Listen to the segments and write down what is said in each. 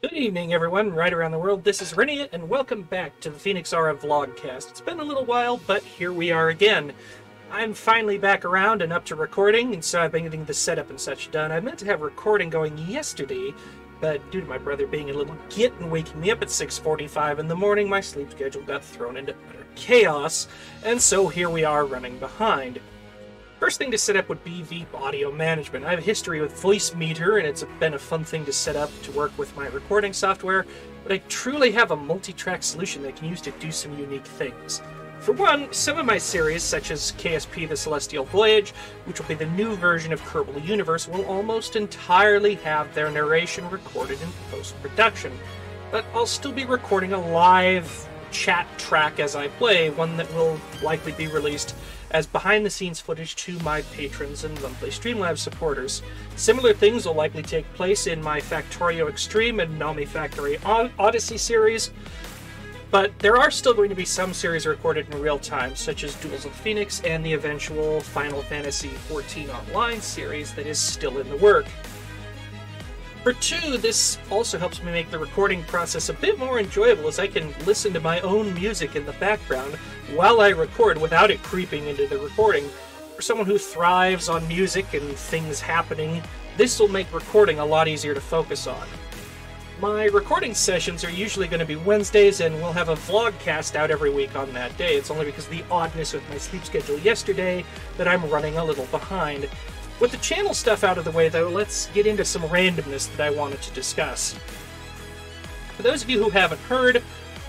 Good evening, everyone, right around the world. This is Reniet, and welcome back to the Phoenix Aura VlogCast. It's been a little while, but here we are again. I'm finally back around and up to recording, and so I've been getting the setup and such done. I meant to have recording going yesterday, but due to my brother being a little git and waking me up at 6:45 in the morning, my sleep schedule got thrown into utter chaos, and so here we are running behind. First thing to set up would be the audio management. I have a history with Voicemeeter, and it's been a fun thing to set up to work with my recording software, but I truly have a multi-track solution that I can use to do some unique things. For one, some of my series, such as KSP The Celestial Voyage, which will be the new version of Kerbal Universe, will almost entirely have their narration recorded in post-production. But I'll still be recording a live chat track as I play, one that will likely be released as behind-the-scenes footage to my patrons and monthly Streamlabs supporters. Similar things will likely take place in my Factorio Extreme and Nami Factory Odyssey series, but there are still going to be some series recorded in real time, such as Duels of Phoenix and the eventual Final Fantasy XIV Online series that is still in the work. For two, this also helps me make the recording process a bit more enjoyable, as I can listen to my own music in the background while I record without it creeping into the recording. For someone who thrives on music and things happening, this will make recording a lot easier to focus on. My recording sessions are usually going to be Wednesdays, and we'll have a VlogCast out every week on that day. It's only because of the oddness with my sleep schedule yesterday that I'm running a little behind. With the channel stuff out of the way, though, let's get into some randomness that I wanted to discuss. For those of you who haven't heard,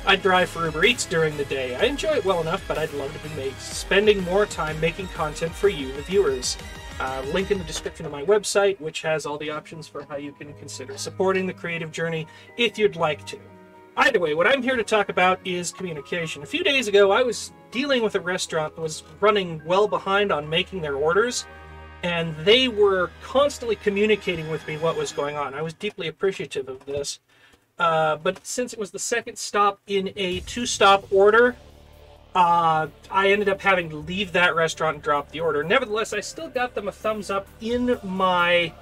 I drive for Uber Eats during the day. I enjoy it well enough, but I'd love to be spending more time making content for you, the viewers. Link in the description of my website, which has all the options for how you can consider supporting the creative journey if you'd like to. Either way, what I'm here to talk about is communication. A few days ago, I was dealing with a restaurant that was running well behind on making their orders, and they were constantly communicating with me what was going on. I was deeply appreciative of this. But since it was the second stop in a two-stop order, I ended up having to leave that restaurant and drop the order. Nevertheless, I still got them a thumbs up in my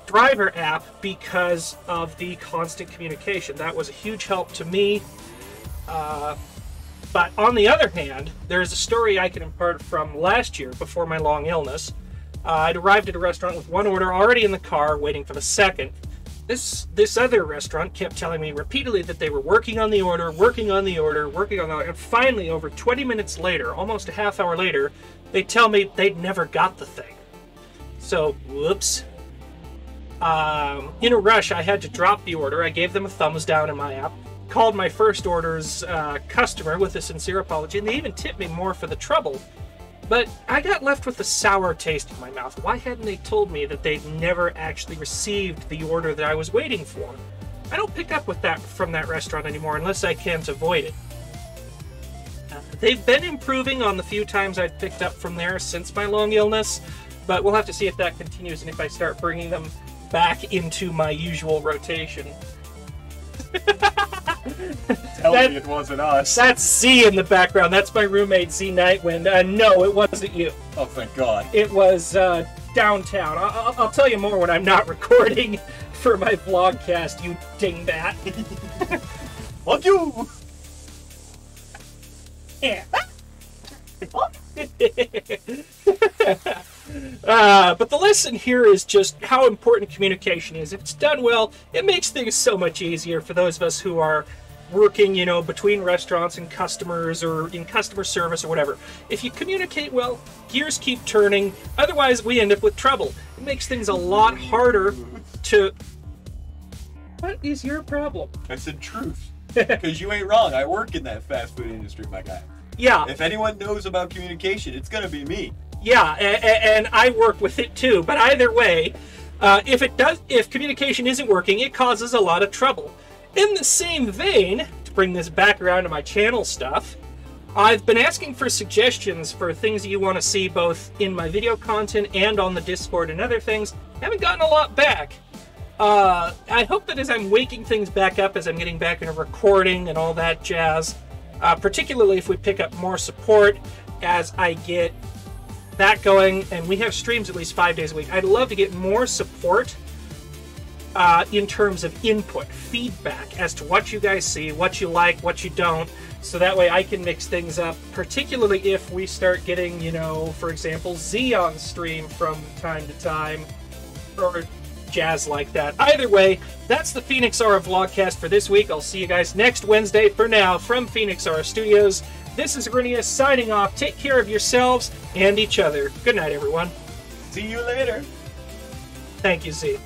driver app because of the constant communication. That was a huge help to me. But on the other hand, there's a story I can impart from last year before my long illness. I'd arrived at a restaurant with one order already in the car, waiting for the second. This other restaurant kept telling me repeatedly that they were working on the order, and finally, over 20 minutes later, almost a half hour later, they tell me they'd never got the thing. So, whoops. In a rush, I had to drop the order. I gave them a thumbs down in my app, called my first order's customer with a sincere apology, and they even tipped me more for the trouble. But I got left with a sour taste in my mouth. Why hadn't they told me that they'd never actually received the order that I was waiting for? I don't pick up with that from that restaurant anymore unless I can't avoid it. They've been improving on the few times I've picked up from there since my long illness, but we'll have to see if that continues and if I start bringing them back into my usual rotation. Tell me it wasn't us. That's Z in the background. That's my roommate, Z Nightwind. No, it wasn't you. Oh, thank God. It was downtown. I'll tell you more when I'm not recording for my vlogcast, you dingbat. Fuck you! Yeah. But the lesson here is just how important communication is. If it's done well, it makes things so much easier for those of us who are working, you know, between restaurants and customers or in customer service or whatever. If you communicate well, gears keep turning. Otherwise, we end up with trouble. It makes things a lot harder to... What is your problem? I said truth. Because you ain't wrong. I work in that fast food industry, my guy. Yeah. If anyone knows about communication, it's gonna be me. Yeah, and I work with it too. But either way, if communication isn't working, it causes a lot of trouble. In the same vein, to bring this back around to my channel stuff, I've been asking for suggestions for things you want to see both in my video content and on the Discord and other things. I haven't gotten a lot back. I hope that as I'm waking things back up, as I'm getting back into recording and all that jazz, particularly if we pick up more support as I get that going, and we have streams at least 5 days a week. I'd love to get more support in terms of input, feedback as to what you guys see, what you like, what you don't, so that way I can mix things up, particularly if we start getting, you know, for example, Z on stream from time to time, or jazz like that. Either way, that's the Phoenix Aura Vlogcast for this week. I'll see you guys next Wednesday. For now, from Phoenix Aura Studios, this is Renia signing off. Take care of yourselves and each other. Good night, everyone. See you later. Thank you, Z.